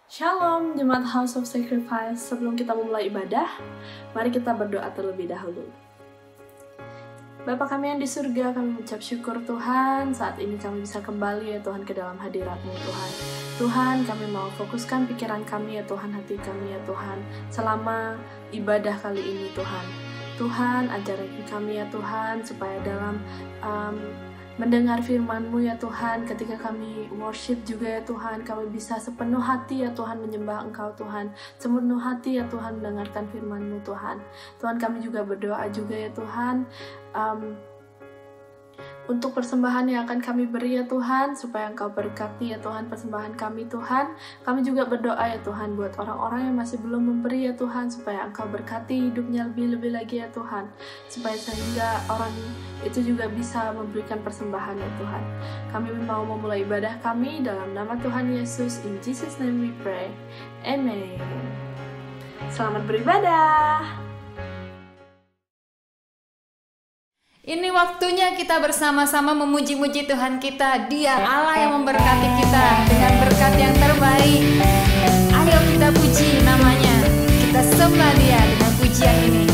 Shalom, Jemaat House of Sacrifice. Sebelum kita memulai ibadah, mari kita berdoa terlebih dahulu. Bapa kami yang di surga, kami mengucap syukur Tuhan, saat ini kami bisa kembali ya Tuhan ke dalam hadirat-Mu Tuhan. Tuhan, kami mau fokuskan pikiran kami ya Tuhan, hati kami ya Tuhan, selama ibadah kali ini Tuhan. Tuhan, ajarkan kami ya Tuhan, supaya dalam mendengar firman-Mu ya Tuhan, ketika kami worship juga ya Tuhan, kami bisa sepenuh hati ya Tuhan menyembah Engkau Tuhan, sepenuh hati ya Tuhan mendengarkan firman-Mu Tuhan. Tuhan, kami juga berdoa juga ya Tuhan, untuk persembahan yang akan kami beri ya Tuhan, supaya Engkau berkati ya Tuhan persembahan kami Tuhan. Kami juga berdoa ya Tuhan buat orang-orang yang masih belum memberi ya Tuhan, supaya Engkau berkati hidupnya lebih-lebih lagi ya Tuhan, supaya sehingga orang itu juga bisa memberikan persembahan ya Tuhan. Kami mau memulai ibadah kami dalam nama Tuhan Yesus. In Jesus name we pray. Amen. Selamat beribadah. Ini waktunya kita bersama-sama memuji-muji Tuhan kita. Dia Allah yang memberkati kita dengan berkat yang terbaik. Ayo kita puji namanya. Kita sembah Dia dengan pujian ini.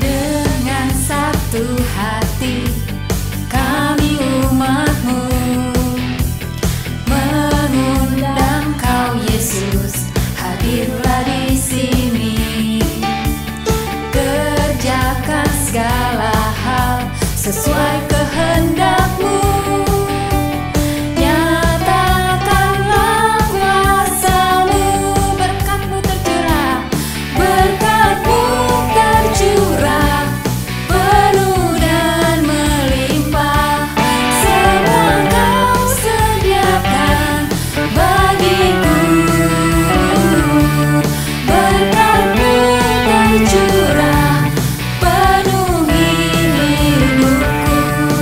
Dengan satu hati kami umat-Mu mengundang Kau Yesus, hadirlah di sini. Kerjakan segala hal sesuai kehendak-Mu. Nyatakanlah kuasa-Mu, berkat-Mu tercurah, berkat-Mu tercurah, penuh dan melimpah. Semua Kau sediakan bagiku, berkat-Mu tercurah, penuhi hidupku.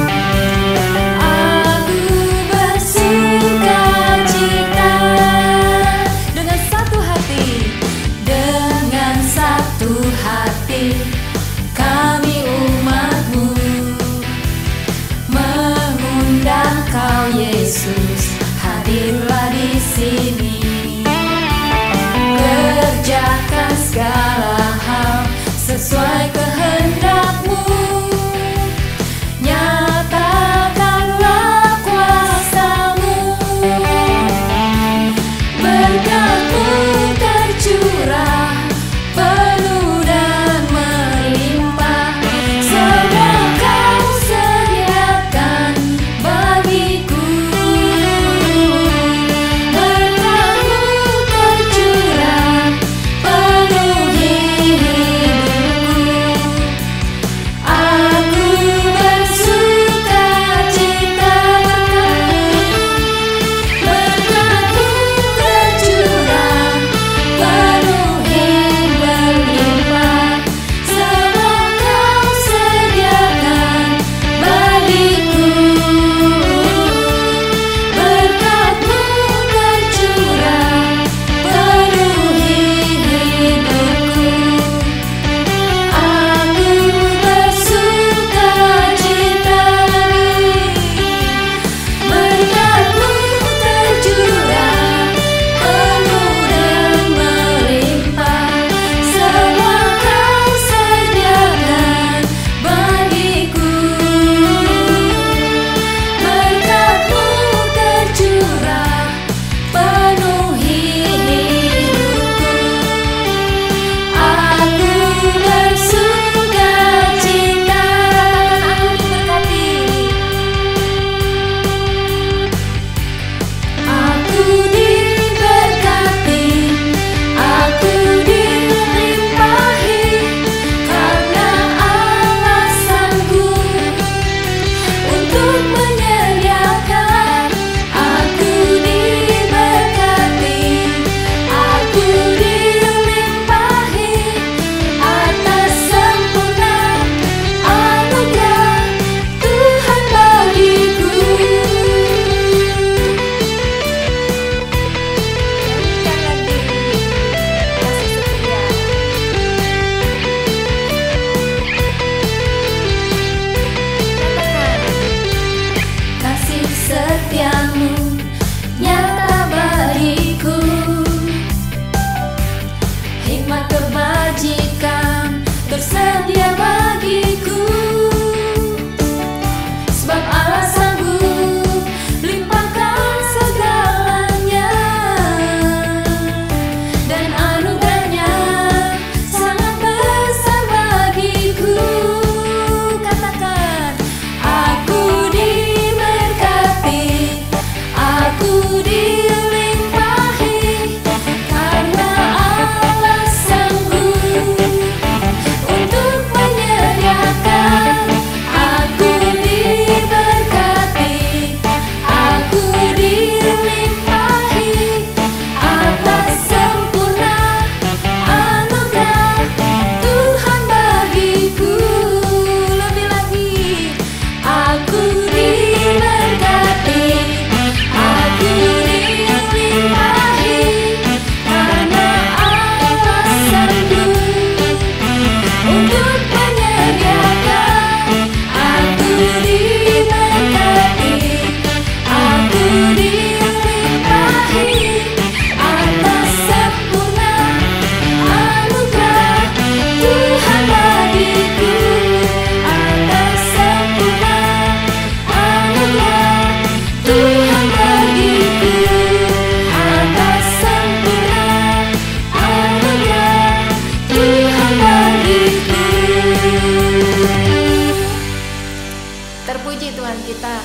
memuji Tuhan kita.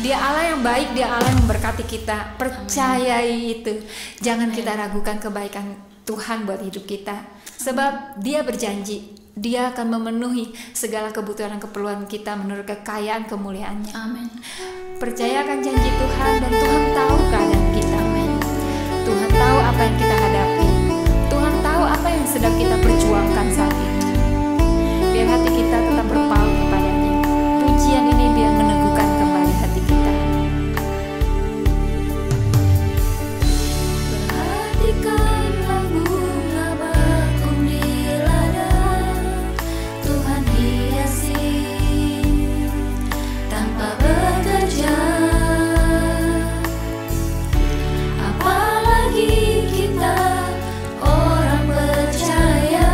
Dia Allah yang baik, Dia Allah yang memberkati kita. Percayai itu. Jangan kita ragukan kebaikan Tuhan buat hidup kita. Sebab Dia berjanji, Dia akan memenuhi segala kebutuhan dan keperluan kita menurut kekayaan kemuliaannya. Amin. Percayakan janji Tuhan, dan Tuhan tahu keadaan kita. Tuhan tahu apa yang kita hadapi. Tuhan tahu apa yang sedang kita perjuangkan saat ini. Biar hati kita tetap berpaut kepadanya. Pujian ini biar meneguhkan kembali hati kita. Perhatikanlah bunga bakung di ladang, Tuhan hiasi tanpa bekerja. Apalagi kita orang percaya,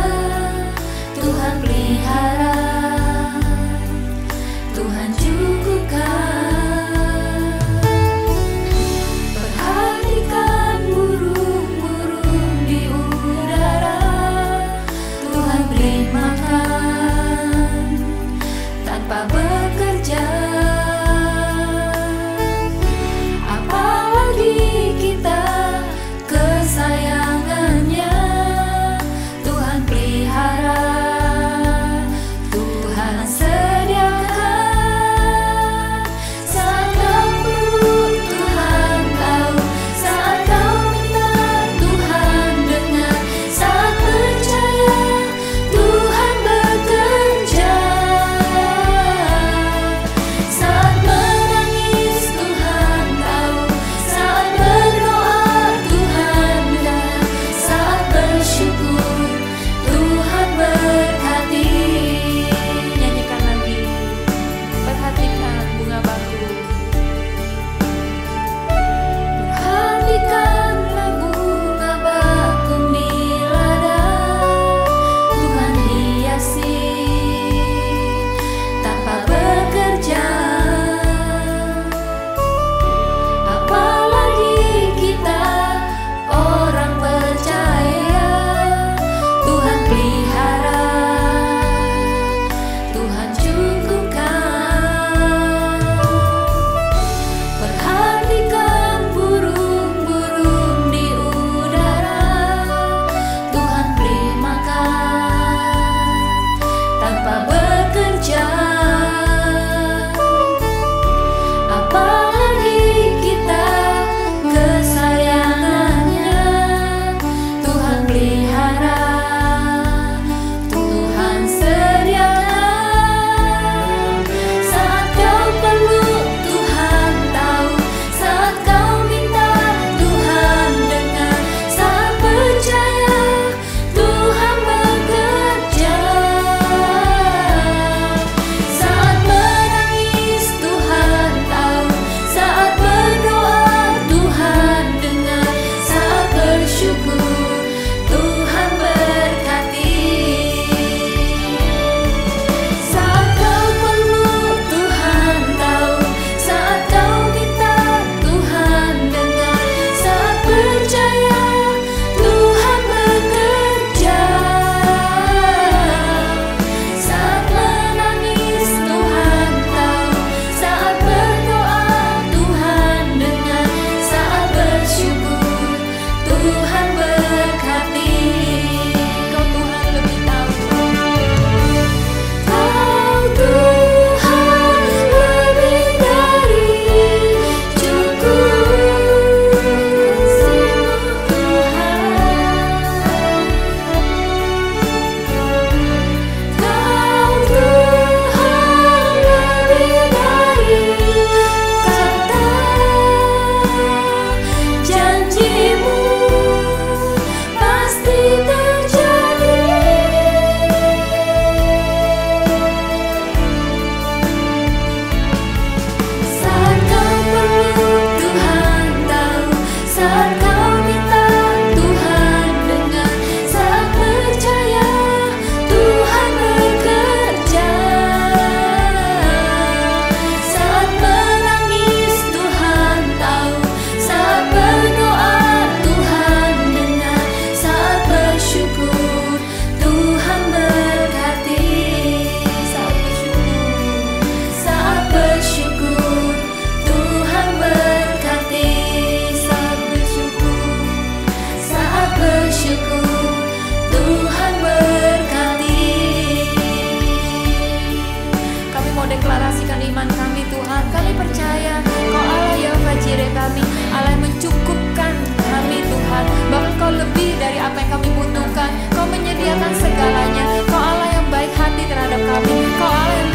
menguatkan iman kami Tuhan. Kami percaya Kau Allah Yahweh Jireh kami, Allah yang mencukupkan kami Tuhan. Bahkan Kau lebih dari apa yang kami butuhkan. Kau menyediakan segalanya. Kau Allah yang baik hati terhadap kami. Kau Allah yang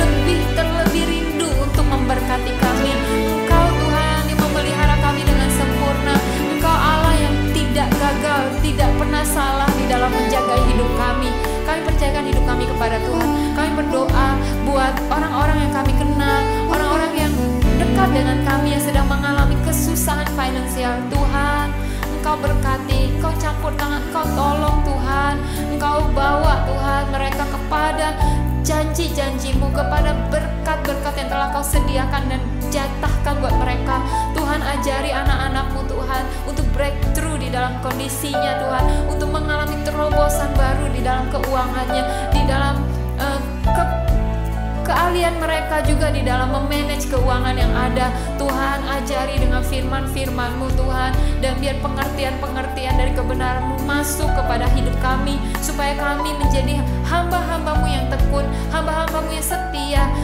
terlebih rindu untuk memberkati kami. Engkau Tuhan yang memelihara kami dengan sempurna. Engkau Allah yang tidak gagal, tidak pernah salah di dalam menjaga hidup kami. Kami percayakan hidup kami kepada Tuhan. Kami berdoa buat orang-orang yang kami kenal, orang-orang yang dekat dengan kami yang sedang mengalami kesusahan finansial. Tuhan, Engkau berkati, Engkau campur tangan, Engkau tolong Tuhan. Engkau bawa Tuhan mereka kepada janji-janji-Mu, kepada berkat-berkat yang telah Kau sediakan dan jatahkan buat mereka. Tuhan, ajari anak-anak-Mu Tuhan untuk breakthrough di dalam kondisinya Tuhan, untuk mengalami terobosan baru di dalam keuangannya, di dalam keahlian mereka juga di dalam memanage keuangan yang ada. Tuhan, ajari dengan firman-firman-Mu Tuhan, dan biar pengertian-pengertian dari kebenaran-Mu masuk kepada hidup kami, supaya kami menjadi hamba-hamba-Mu yang tekun, hamba-hamba-Mu yang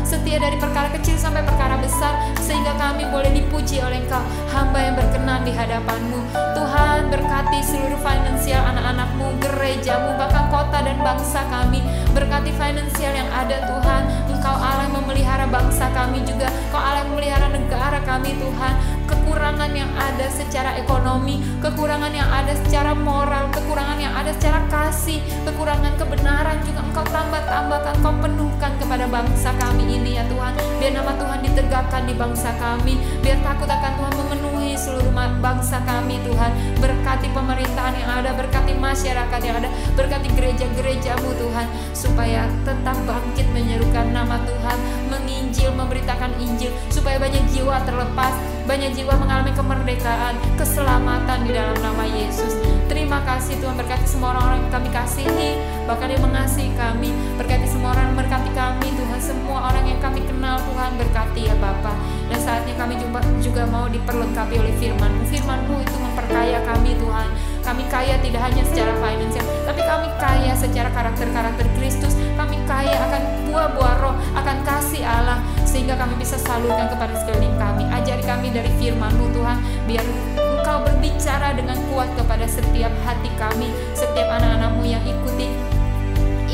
setia dari perkara kecil sampai perkara besar, sehingga kami boleh dipuji oleh Engkau, hamba yang berkenan di hadapan-Mu. Tuhan, berkati seluruh finansial anak-anak-Mu, gereja-Mu, bahkan kota dan bangsa kami. Berkati finansial yang ada Tuhan. Engkau Allah yang memelihara bangsa kami juga. Kau Allah yang memelihara negara kami Tuhan. Kekurangan yang ada secara ekonomi, kekurangan yang ada secara moral, kekurangan yang ada secara kasih, kekurangan kebenaran juga Engkau tambahkan, Kau penuhkan kepada bangsa kami ini ya Tuhan. Biar nama Tuhan ditegakkan di bangsa kami, biar takut akan Tuhan memenuhi seluruh bangsa kami Tuhan. Berkati pemerintahan yang ada, berkati masyarakat yang ada, berkati gereja-gereja-Mu Tuhan, supaya tetap bangkit menyerukan nama Tuhan, menginjil, memberitakan Injil, supaya banyak jiwa terlepas, banyak jiwa mengalami kemerdekaan, keselamatan di dalam nama Yesus. Terima kasih Tuhan, berkati semua orang-orang yang kami kasihi, bahkan yang mengasihi kami. Berkati semua orang yang berkati kami Tuhan, semua orang yang kami kenal Tuhan, berkati ya Bapa. Dan saatnya kami juga mau diperlengkapi oleh firman-Mu. Firman-Mu itu memperkaya kami Tuhan. Kami kaya tidak hanya secara finansial, tapi kami kaya secara karakter-karakter Kristus. Kami kaya akan buah-buah roh, akan kasih Allah, sehingga kami bisa salurkan kepada sekeliling kami. Ajari kami dari firman-Mu Tuhan, biar Engkau berbicara dengan kuat kepada setiap hati kami, setiap anak-anak-Mu yang ikuti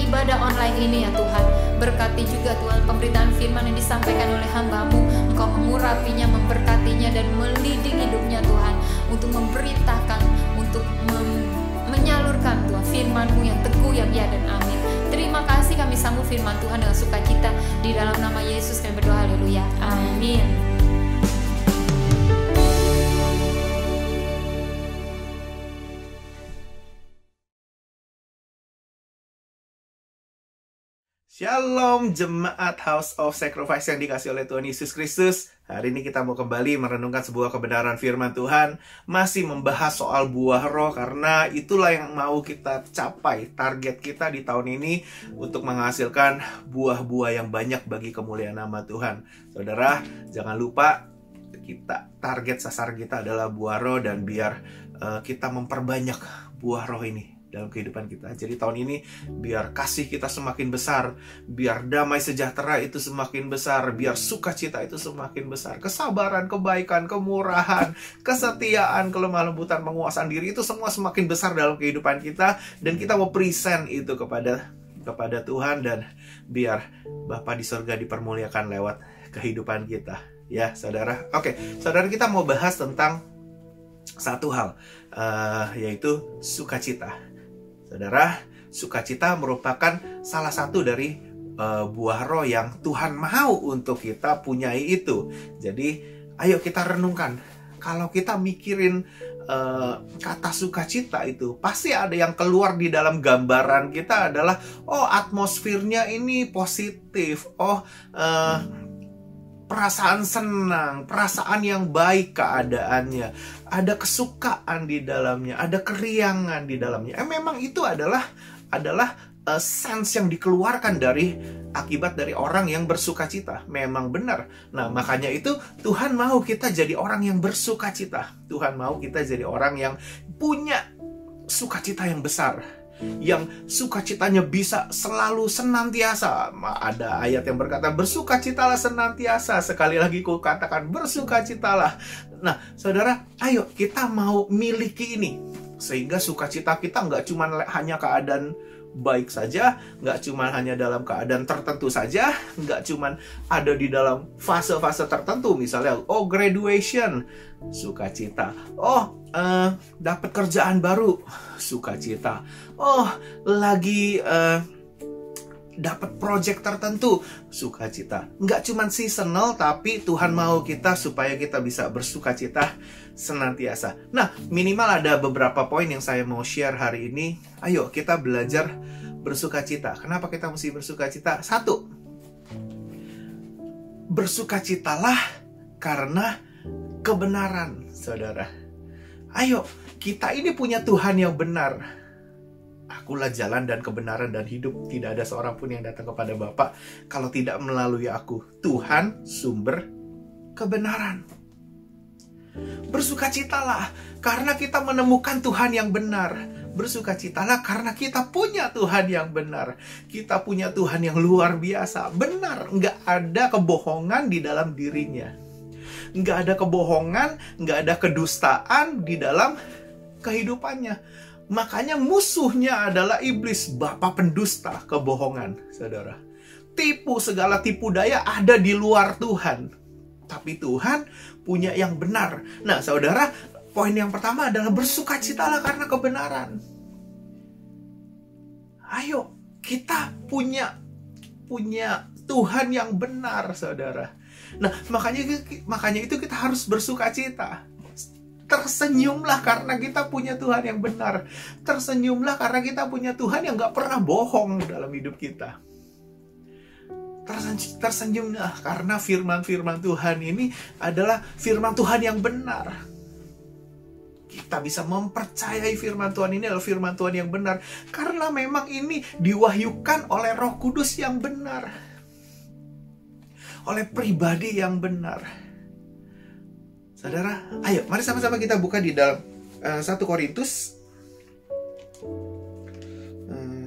ibadah online ini ya Tuhan. Berkati juga Tuhan pemberitaan firman yang disampaikan oleh hamba-Mu. Engkau mengurapinya, memberkatinya, dan mendidik hidupnya Tuhan, untuk memberitakan, untuk menyalurkan Tuhan firman-Mu yang teguh, yang ya dan amin. Terima kasih, kami sambut firman Tuhan dengan sukacita. Di dalam nama Yesus kami berdoa, haleluya, amin. Shalom jemaat House of Sacrifice yang dikasih oleh Tuhan Yesus Kristus. Hari ini kita mau kembali merenungkan sebuah kebenaran firman Tuhan. Masih membahas soal buah roh, karena itulah yang mau kita capai. Target kita di tahun ini untuk menghasilkan buah-buah yang banyak bagi kemuliaan nama Tuhan. Saudara, jangan lupa target sasar kita adalah buah roh, dan biar kita memperbanyak buah roh ini dalam kehidupan kita. Jadi tahun ini biar kasih kita semakin besar, biar damai sejahtera itu semakin besar, biar sukacita itu semakin besar, kesabaran, kebaikan, kemurahan, kesetiaan, kelemah lembutan, penguasaan diri, itu semua semakin besar dalam kehidupan kita, dan kita mau present itu kepada Tuhan, dan biar Bapa di surga dipermuliakan lewat kehidupan kita. Ya, saudara. Oke, saudara, kita mau bahas tentang satu hal, yaitu sukacita. Saudara, sukacita merupakan salah satu dari buah roh yang Tuhan mau untuk kita punyai itu. Jadi, ayo kita renungkan. Kalau kita mikirin kata sukacita itu, pasti ada yang keluar di dalam gambaran kita adalah, oh, atmosfernya ini positif, oh, perasaan senang, perasaan yang baik keadaannya, ada kesukaan di dalamnya, ada keriangan di dalamnya. Memang itu adalah sense yang dikeluarkan akibat dari orang yang bersukacita. Memang benar. Nah, makanya itu Tuhan mau kita jadi orang yang bersukacita. Tuhan mau kita jadi orang yang punya sukacita yang besar. yang sukacitanya bisa selalu senantiasa. Ada ayat yang berkata, bersukacitalah senantiasa. Sekali lagi ku katakan, bersukacitalah. Nah, saudara, ayo kita mau miliki ini. Sehingga sukacita kita nggak cuma hanya keadaan baik saja, nggak cuma hanya dalam keadaan tertentu saja, nggak cuma ada di dalam fase-fase tertentu. Misalnya, graduation, sukacita. Dapat kerjaan baru, sukacita. Lagi dapat project tertentu, sukacita. Nggak cuma seasonal, tapi Tuhan mau kita supaya kita bisa bersukacita senantiasa. Nah, minimal ada beberapa poin yang saya mau share hari ini. Ayo kita belajar bersukacita. Kenapa kita mesti bersukacita? 1, bersukacitalah karena kebenaran, saudara. Ayo, kita ini punya Tuhan yang benar. Akulah jalan dan kebenaran dan hidup. Tidak ada seorang pun yang datang kepada Bapa kalau tidak melalui aku. Tuhan sumber kebenaran. Bersukacitalah karena kita menemukan Tuhan yang benar. Bersukacitalah karena kita punya Tuhan yang benar. Kita punya Tuhan yang luar biasa. Benar, nggak ada kebohongan di dalam dirinya. Nggak ada kebohongan, nggak ada kedustaan di dalam kehidupannya. Makanya musuhnya adalah iblis, bapa pendusta kebohongan, saudara. Segala tipu daya ada di luar Tuhan. Tapi Tuhan punya yang benar. Nah, saudara, poin yang pertama adalah bersukacitalah karena kebenaran. Ayo, kita punya Tuhan yang benar, saudara. Nah, makanya itu kita harus bersukacita. Tersenyumlah karena kita punya Tuhan yang benar. Tersenyumlah karena kita punya Tuhan yang gak pernah bohong dalam hidup kita. Tersenyumlah karena firman-firman Tuhan ini adalah firman Tuhan yang benar. Kita bisa mempercayai firman Tuhan ini adalah firman Tuhan yang benar. Karena memang ini diwahyukan oleh Roh Kudus yang benar. Oleh pribadi yang benar. Saudara, ayo mari sama-sama kita buka di dalam 1 Korintus.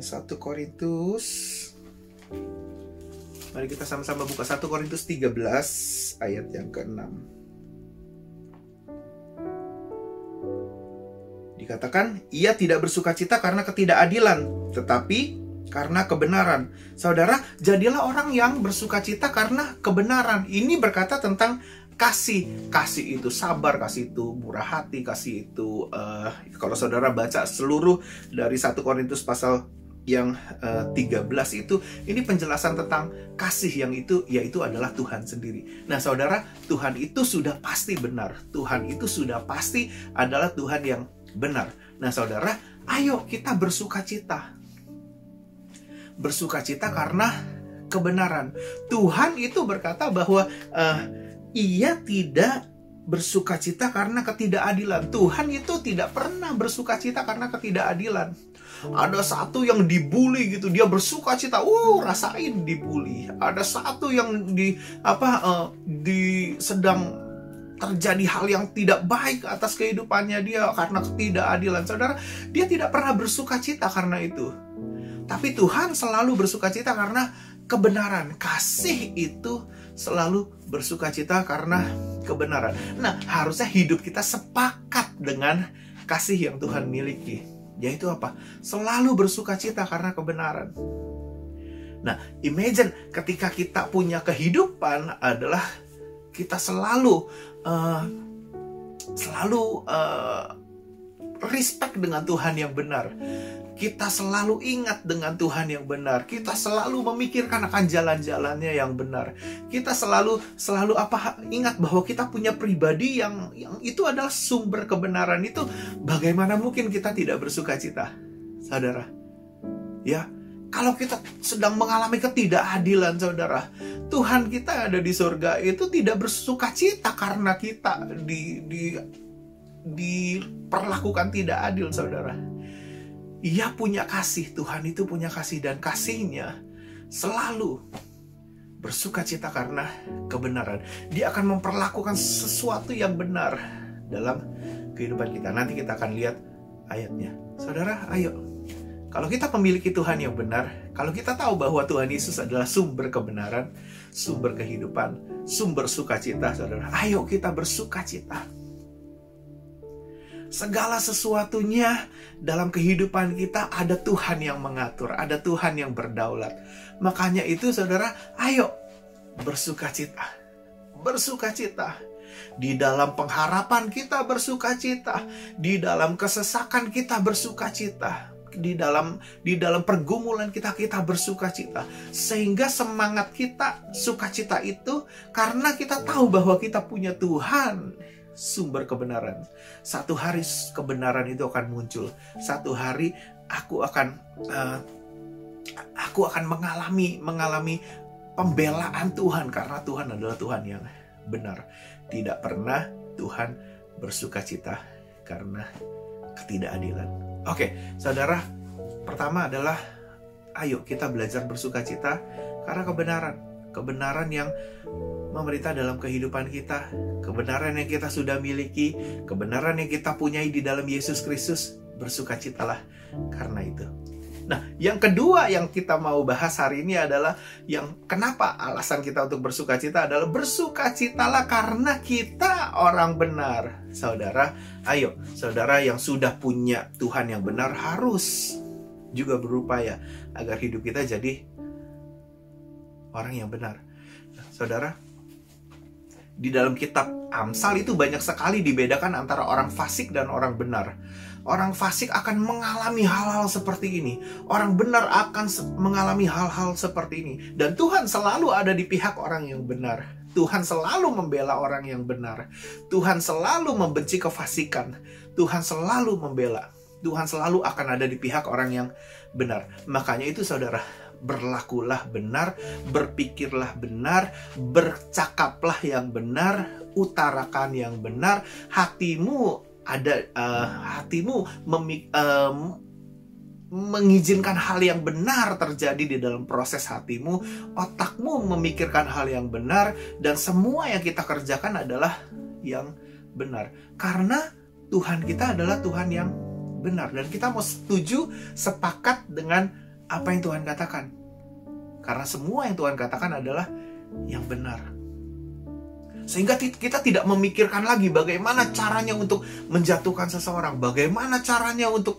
1 Korintus. Mari kita sama-sama buka 1 Korintus 13 ayat yang ke-6. Dikatakan, ia tidak bersukacita karena ketidakadilan, tetapi karena kebenaran. Saudara, jadilah orang yang bersukacita karena kebenaran. Ini berkata tentang kasih. Kasih itu sabar, kasih itu murah hati, kasih itu kalau saudara baca seluruh dari 1 Korintus pasal yang 13 itu, ini penjelasan tentang kasih yang itu, yaitu adalah Tuhan sendiri. Nah, saudara, Tuhan itu sudah pasti benar. Tuhan itu sudah pasti adalah Tuhan yang benar. Nah, saudara, ayo kita bersukacita. Bersukacita karena kebenaran. Tuhan itu berkata bahwa ia tidak bersukacita karena ketidakadilan. Tuhan itu tidak pernah bersukacita karena ketidakadilan. Ada satu yang dibully gitu, dia bersukacita, rasain dibully. Ada satu yang sedang terjadi hal yang tidak baik atas kehidupannya dia karena ketidakadilan. Saudara, dia tidak pernah bersukacita karena itu. Tapi Tuhan selalu bersukacita karena kebenaran. Kasih itu selalu bersukacita karena kebenaran. Nah, harusnya hidup kita sepakat dengan kasih yang Tuhan miliki. Yaitu apa? Selalu bersukacita karena kebenaran. Nah, imagine ketika kita punya kehidupan adalah kita selalu respect dengan Tuhan yang benar. Kita selalu ingat dengan Tuhan yang benar. Kita selalu memikirkan akan jalan-jalannya yang benar. Kita selalu ingat bahwa kita punya pribadi yang itu adalah sumber kebenaran. Itu bagaimana mungkin kita tidak bersukacita, saudara? Ya, kalau kita sedang mengalami ketidakadilan, saudara, Tuhan kita ada di surga itu tidak bersukacita karena kita diperlakukan tidak adil, saudara. Ia punya kasih, Tuhan itu punya kasih, dan kasihnya selalu bersukacita karena kebenaran. Dia akan memperlakukan sesuatu yang benar dalam kehidupan kita. Nanti kita akan lihat ayatnya. Saudara, ayo Kalau kita memiliki Tuhan yang benar, kalau kita tahu bahwa Tuhan Yesus adalah sumber kebenaran, sumber kehidupan, sumber sukacita, saudara, ayo kita bersukacita. Segala sesuatunya dalam kehidupan kita ada Tuhan yang mengatur, ada Tuhan yang berdaulat. Makanya itu saudara, ayo bersukacita. Bersukacita. Di dalam pengharapan kita bersukacita. Di dalam kesesakan kita bersukacita. Di dalam pergumulan kita bersukacita. Sehingga semangat kita, sukacita itu karena kita tahu bahwa kita punya Tuhan sumber kebenaran. Satu hari kebenaran itu akan muncul. Satu hari aku akan mengalami pembelaan Tuhan, karena Tuhan adalah Tuhan yang benar. Tidak pernah Tuhan bersukacita karena ketidakadilan. Oke, saudara, pertama adalah ayo kita belajar bersukacita karena kebenaran yang memerintah dalam kehidupan kita, kebenaran yang kita sudah miliki, kebenaran yang kita punyai di dalam Yesus Kristus. Bersukacitalah karena itu. Nah, yang kedua yang kita mau bahas hari ini adalah yang kenapa alasan kita untuk bersukacita adalah bersukacitalah karena kita orang benar. Saudara, ayo, saudara yang sudah punya Tuhan yang benar harus juga berupaya agar hidup kita jadi orang yang benar. Nah, saudara, di dalam kitab Amsal itu banyak sekali dibedakan antara orang fasik dan orang benar. Orang fasik akan mengalami hal-hal seperti ini. Orang benar akan mengalami hal-hal seperti ini. Dan Tuhan selalu ada di pihak orang yang benar. Tuhan selalu membela orang yang benar. Tuhan selalu membenci kefasikan. Tuhan selalu membela. Tuhan selalu akan ada di pihak orang yang benar. Makanya itu saudara, berlakulah benar, berpikirlah benar, bercakaplah yang benar, utarakan yang benar. Hatimu mengizinkan hal yang benar terjadi di dalam proses hatimu. Otakmu memikirkan hal yang benar, dan semua yang kita kerjakan adalah yang benar. Karena Tuhan kita adalah Tuhan yang benar, dan kita mau sepakat dengan apa yang Tuhan katakan. Karena semua yang Tuhan katakan adalah yang benar. Sehingga kita tidak memikirkan lagi bagaimana caranya untuk menjatuhkan seseorang, bagaimana caranya untuk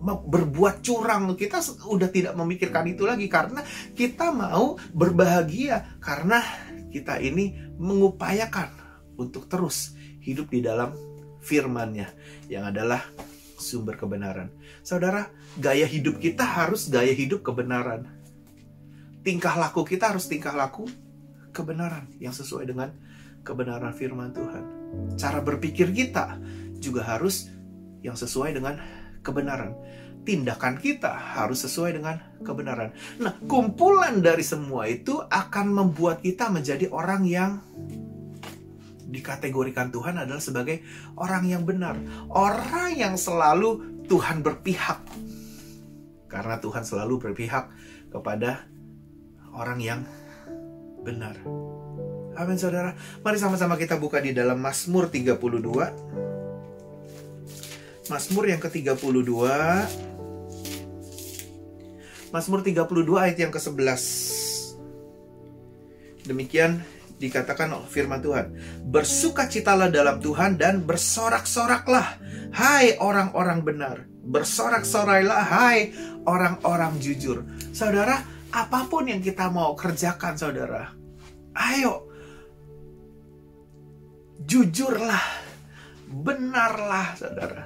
berbuat curang. Kita udah tidak memikirkan itu lagi karena kita mau berbahagia, karena kita ini mengupayakan untuk terus hidup di dalam firman-Nya yang adalah sumber kebenaran. Saudara, gaya hidup kita harus gaya hidup kebenaran. Tingkah laku kita harus tingkah laku kebenaran yang sesuai dengan kebenaran firman Tuhan. Cara berpikir kita juga harus yang sesuai dengan kebenaran. Tindakan kita harus sesuai dengan kebenaran. Nah, kumpulan dari semua itu akan membuat kita menjadi orang yang dikategorikan Tuhan adalah sebagai orang yang benar. Orang yang selalu Tuhan berpihak. Karena Tuhan selalu berpihak kepada orang yang benar. Amin, saudara. Mari sama-sama kita buka di dalam Mazmur 32. Mazmur yang ke-32. Mazmur 32 ayat yang ke-11. Demikian dikatakan oleh firman Tuhan. Bersukacitalah dalam Tuhan dan bersorak-soraklah, hai orang-orang benar. Bersorak-sorailah, hai orang-orang jujur. Saudara, apapun yang kita mau kerjakan, saudara, ayo, jujurlah, benarlah, saudara.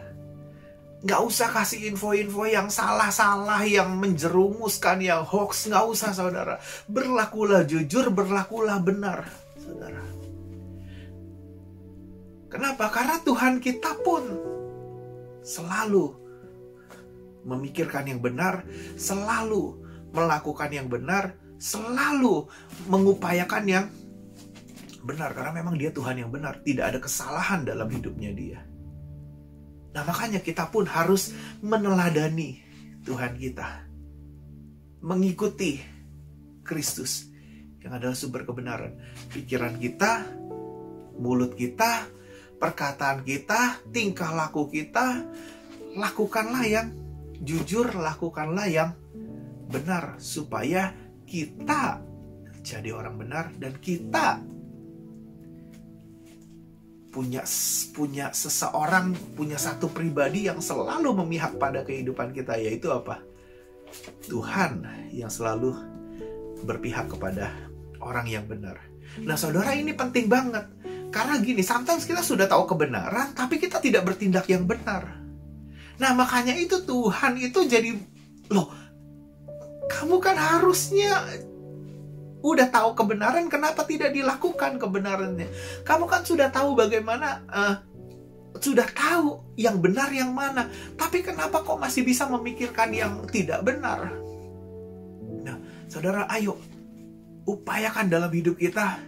Gak usah kasih info-info yang salah-salah, yang menjerumuskan, yang hoax. Gak usah, saudara. Berlakulah jujur, berlakulah benar, saudara. Kenapa? Karena Tuhan kita pun selalu memikirkan yang benar, selalu melakukan yang benar, selalu mengupayakan yang benar. Karena memang dia Tuhan yang benar. Tidak ada kesalahan dalam hidupnya dia. Nah, makanya kita pun harus meneladani Tuhan kita. Mengikuti Kristus yang adalah sumber kebenaran. Pikiran kita, mulut kita, perkataan kita, tingkah laku kita, lakukanlah yang jujur lakukanlah yang benar supaya kita jadi orang benar dan kita punya seseorang, punya satu pribadi yang selalu memihak pada kehidupan kita, yaitu apa? Tuhan yang selalu berpihak kepada orang yang benar. Nah saudara, ini penting banget. Karena gini, sometimes kita sudah tahu kebenaran, tapi kita tidak bertindak yang benar. Nah makanya itu Tuhan itu jadi, loh, kamu kan harusnya udah tahu kebenaran, kenapa tidak dilakukan kebenarannya? Kamu kan sudah tahu bagaimana, sudah tahu yang benar yang mana, tapi kenapa kok masih bisa memikirkan yang tidak benar? Nah, saudara, ayo upayakan dalam hidup kita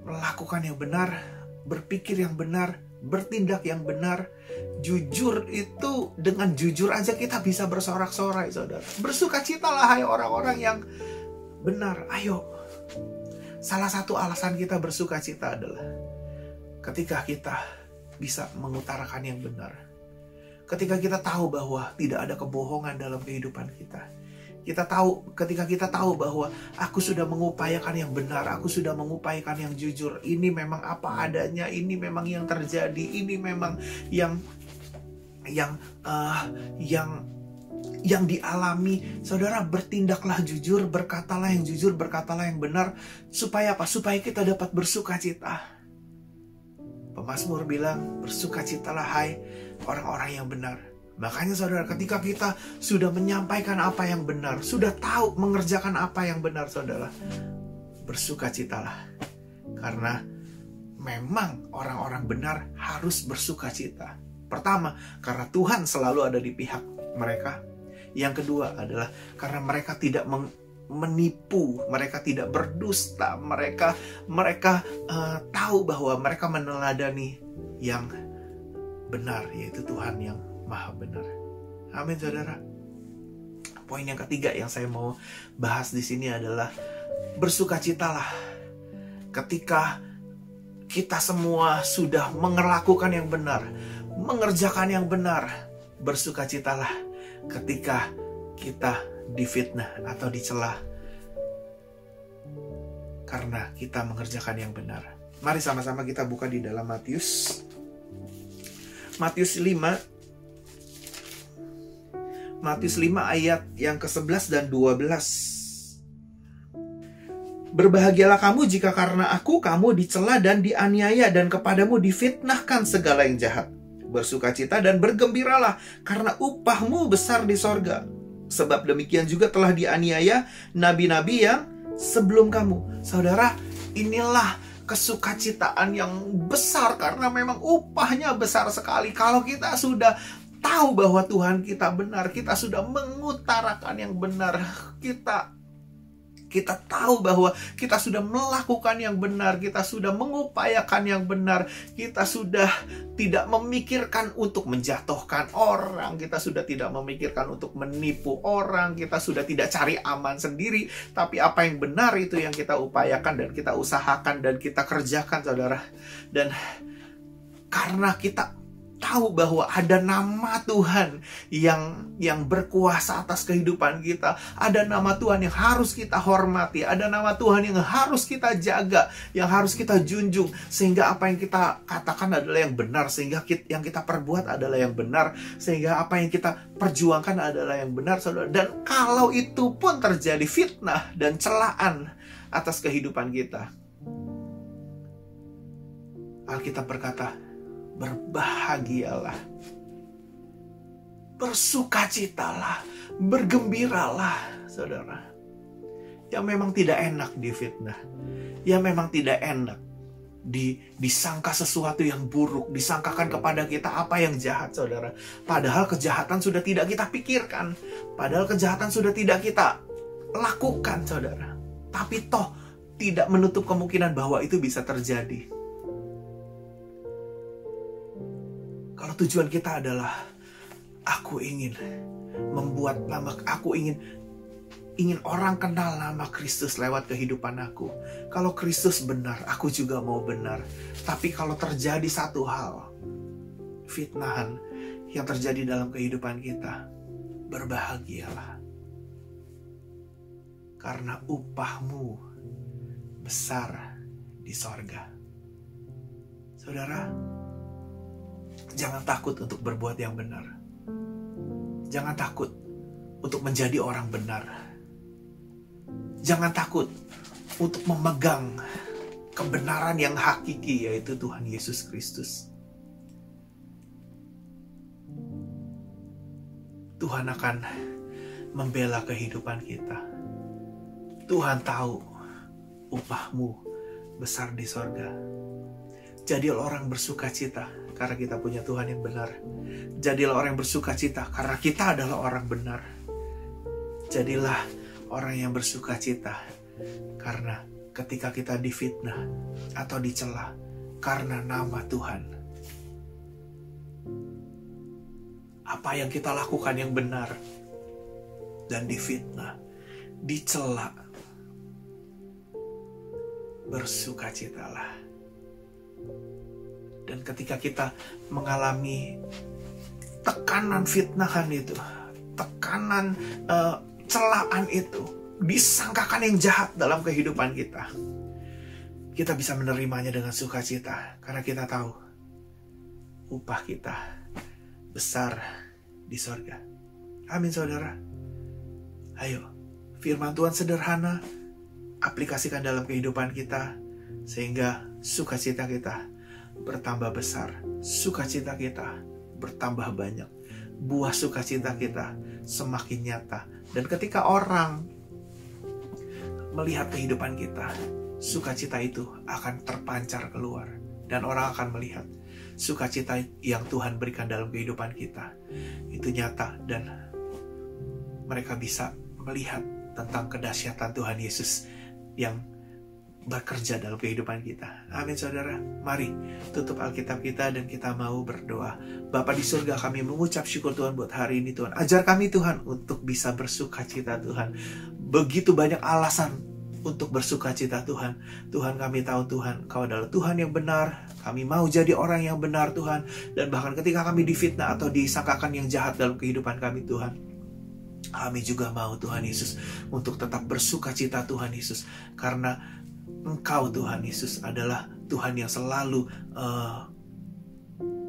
melakukan yang benar, berpikir yang benar, bertindak yang benar. Jujur itu, dengan jujur aja kita bisa bersorak-sorai, saudara. Bersukacitalah hai orang-orang yang benar. Ayo. Salah satu alasan kita bersukacita adalah ketika kita bisa mengutarakan yang benar. Ketika kita tahu bahwa tidak ada kebohongan dalam kehidupan kita. Ketika kita tahu bahwa aku sudah mengupayakan yang benar, aku sudah mengupayakan yang jujur. Ini memang apa adanya, ini memang yang terjadi, ini memang yang dialami. Saudara, bertindaklah jujur, berkatalah yang jujur, berkatalah yang benar. Supaya apa? Supaya kita dapat bersukacita. Pemazmur bilang, bersukacitalah hai orang-orang yang benar. Makanya saudara, ketika kita sudah menyampaikan apa yang benar, sudah tahu mengerjakan apa yang benar, saudara, bersukacitalah. Karena memang orang-orang benar harus bersukacita. Pertama, karena Tuhan selalu ada di pihak mereka. Yang kedua adalah karena mereka tidak menipu, mereka tidak berdusta, mereka tahu bahwa mereka meneladani yang benar, yaitu Tuhan yang Maha benar. Amin, saudara. Poin yang ketiga yang saya mau bahas di sini adalah bersukacitalah ketika kita semua sudah melakukan yang benar, mengerjakan yang benar. Bersukacitalah ketika kita difitnah atau dicela karena kita mengerjakan yang benar. Mari sama-sama kita buka di dalam Matius 5. Matius 5 ayat yang ke-11 dan 12. Berbahagialah kamu jika karena aku kamu dicela dan dianiaya dan kepadamu difitnahkan segala yang jahat. Bersukacita dan bergembiralah karena upahmu besar di sorga. Sebab demikian juga telah dianiaya nabi-nabi yang sebelum kamu. Saudara, inilah kesukacitaan yang besar karena memang upahnya besar sekali. Kalau kita sudah tahu bahwa Tuhan kita benar, kita sudah mengutarakan yang benar, kita tahu bahwa kita sudah melakukan yang benar, kita sudah mengupayakan yang benar, kita sudah tidak memikirkan untuk menjatuhkan orang, kita sudah tidak memikirkan untuk menipu orang, kita sudah tidak cari aman sendiri, tapi apa yang benar itu yang kita upayakan dan kita usahakan dan kita kerjakan, saudara. Dan karena kita tahu bahwa ada nama Tuhan yang berkuasa atas kehidupan kita. Ada nama Tuhan yang harus kita hormati. Ada nama Tuhan yang harus kita jaga, yang harus kita junjung. Sehingga apa yang kita katakan adalah yang benar. Sehingga yang kita perbuat adalah yang benar. Sehingga apa yang kita perjuangkan adalah yang benar, saudara. Dan kalau itu pun terjadi fitnah dan celaan atas kehidupan kita, Alkitab berkata, berbahagialah, bersukacitalah, bergembiralah, saudara. Yang memang tidak enak difitnah, yang memang tidak enak disangka sesuatu yang buruk, disangkakan kepada kita apa yang jahat, saudara. Padahal kejahatan sudah tidak kita pikirkan, padahal kejahatan sudah tidak kita lakukan, saudara. Tapi toh tidak menutup kemungkinan bahwa itu bisa terjadi. Kalau tujuan kita adalah aku ingin membuat nama, aku ingin orang kenal nama Kristus lewat kehidupan aku. Kalau Kristus benar, aku juga mau benar. Tapi kalau terjadi satu hal, fitnahan yang terjadi dalam kehidupan kita, berbahagialah. Karena upahmu besar di sorga. Saudara, jangan takut untuk berbuat yang benar. Jangan takut untuk menjadi orang benar. Jangan takut untuk memegang kebenaran yang hakiki, yaitu Tuhan Yesus Kristus. Tuhan akan membela kehidupan kita. Tuhan tahu upahmu besar di sorga. Jadilah orang bersukacita karena kita punya Tuhan yang benar. Jadilah orang yang bersukacita karena kita adalah orang benar. Jadilah orang yang bersukacita karena ketika kita difitnah atau dicela karena nama Tuhan. Apa yang kita lakukan yang benar dan difitnah, dicela, bersukacitalah. Dan ketika kita mengalami tekanan fitnahan itu, tekanan celaan itu, disangkakan yang jahat dalam kehidupan kita, kita bisa menerimanya dengan sukacita karena kita tahu upah kita besar di sorga. Amin, saudara. Ayo, firman Tuhan sederhana, aplikasikan dalam kehidupan kita sehingga sukacita kita bertambah besar, sukacita kita bertambah banyak, buah sukacita kita semakin nyata. Dan ketika orang melihat kehidupan kita, sukacita itu akan terpancar keluar. Dan orang akan melihat sukacita yang Tuhan berikan dalam kehidupan kita itu nyata, dan mereka bisa melihat tentang kedahsyatan Tuhan Yesus yang bekerja dalam kehidupan kita. Amin, saudara. Mari tutup Alkitab kita dan kita mau berdoa. Bapa di surga, kami mengucap syukur Tuhan buat hari ini Tuhan. Ajar kami Tuhan untuk bisa bersukacita Tuhan. Begitu banyak alasan untuk bersukacita Tuhan. Tuhan, kami tahu Tuhan, Kau adalah Tuhan yang benar. Kami mau jadi orang yang benar Tuhan. Dan bahkan ketika kami difitnah atau disangkakan yang jahat dalam kehidupan kami Tuhan, kami juga mau Tuhan Yesus untuk tetap bersukacita Tuhan Yesus. Karena Engkau Tuhan Yesus adalah Tuhan yang selalu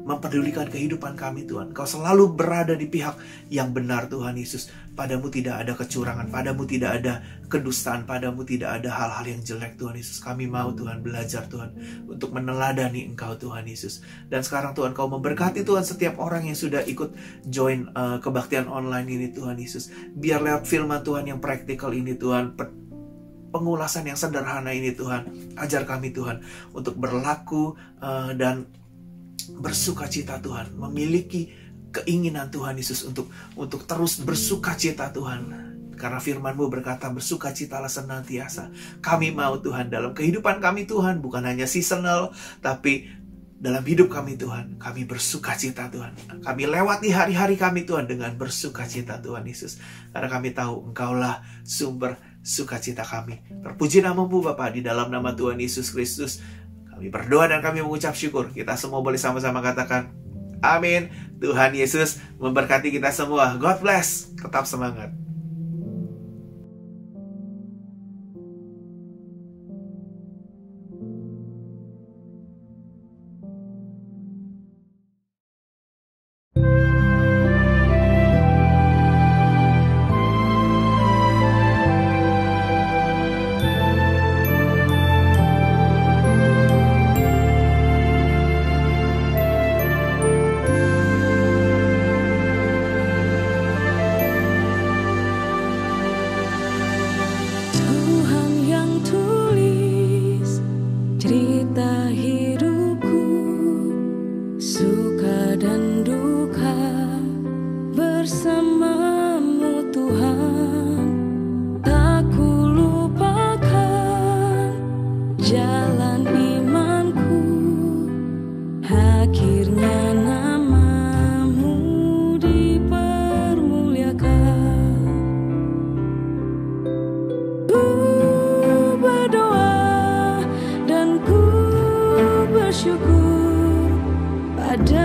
mempedulikan kehidupan kami Tuhan. Kau selalu berada di pihak yang benar Tuhan Yesus. Padamu tidak ada kecurangan, padamu tidak ada kedustaan, padamu tidak ada hal-hal yang jelek Tuhan Yesus. Kami mau Tuhan belajar Tuhan untuk meneladani Engkau Tuhan Yesus. Dan sekarang Tuhan, Kau memberkati Tuhan setiap orang yang sudah ikut join kebaktian online ini Tuhan Yesus. Biar lewat firman Tuhan yang praktikal ini Tuhan, pengulasan yang sederhana ini Tuhan, ajar kami Tuhan untuk berlaku dan bersukacita Tuhan, memiliki keinginan Tuhan Yesus untuk terus bersukacita Tuhan. Karena firman-Mu berkata, bersukacitalah senantiasa. Kami mau Tuhan dalam kehidupan kami Tuhan, bukan hanya seasonal, tapi dalam hidup kami Tuhan, kami bersukacita Tuhan. Kami lewati hari-hari kami Tuhan dengan bersukacita Tuhan Yesus. Karena kami tahu Engkaulah sumber sukacita kami. Terpuji nama-Mu Bapa, di dalam nama Tuhan Yesus Kristus kami berdoa dan kami mengucap syukur. Kita semua boleh sama-sama katakan amin. Tuhan Yesus memberkati kita semua. God bless. Tetap semangat. Bersyukur pada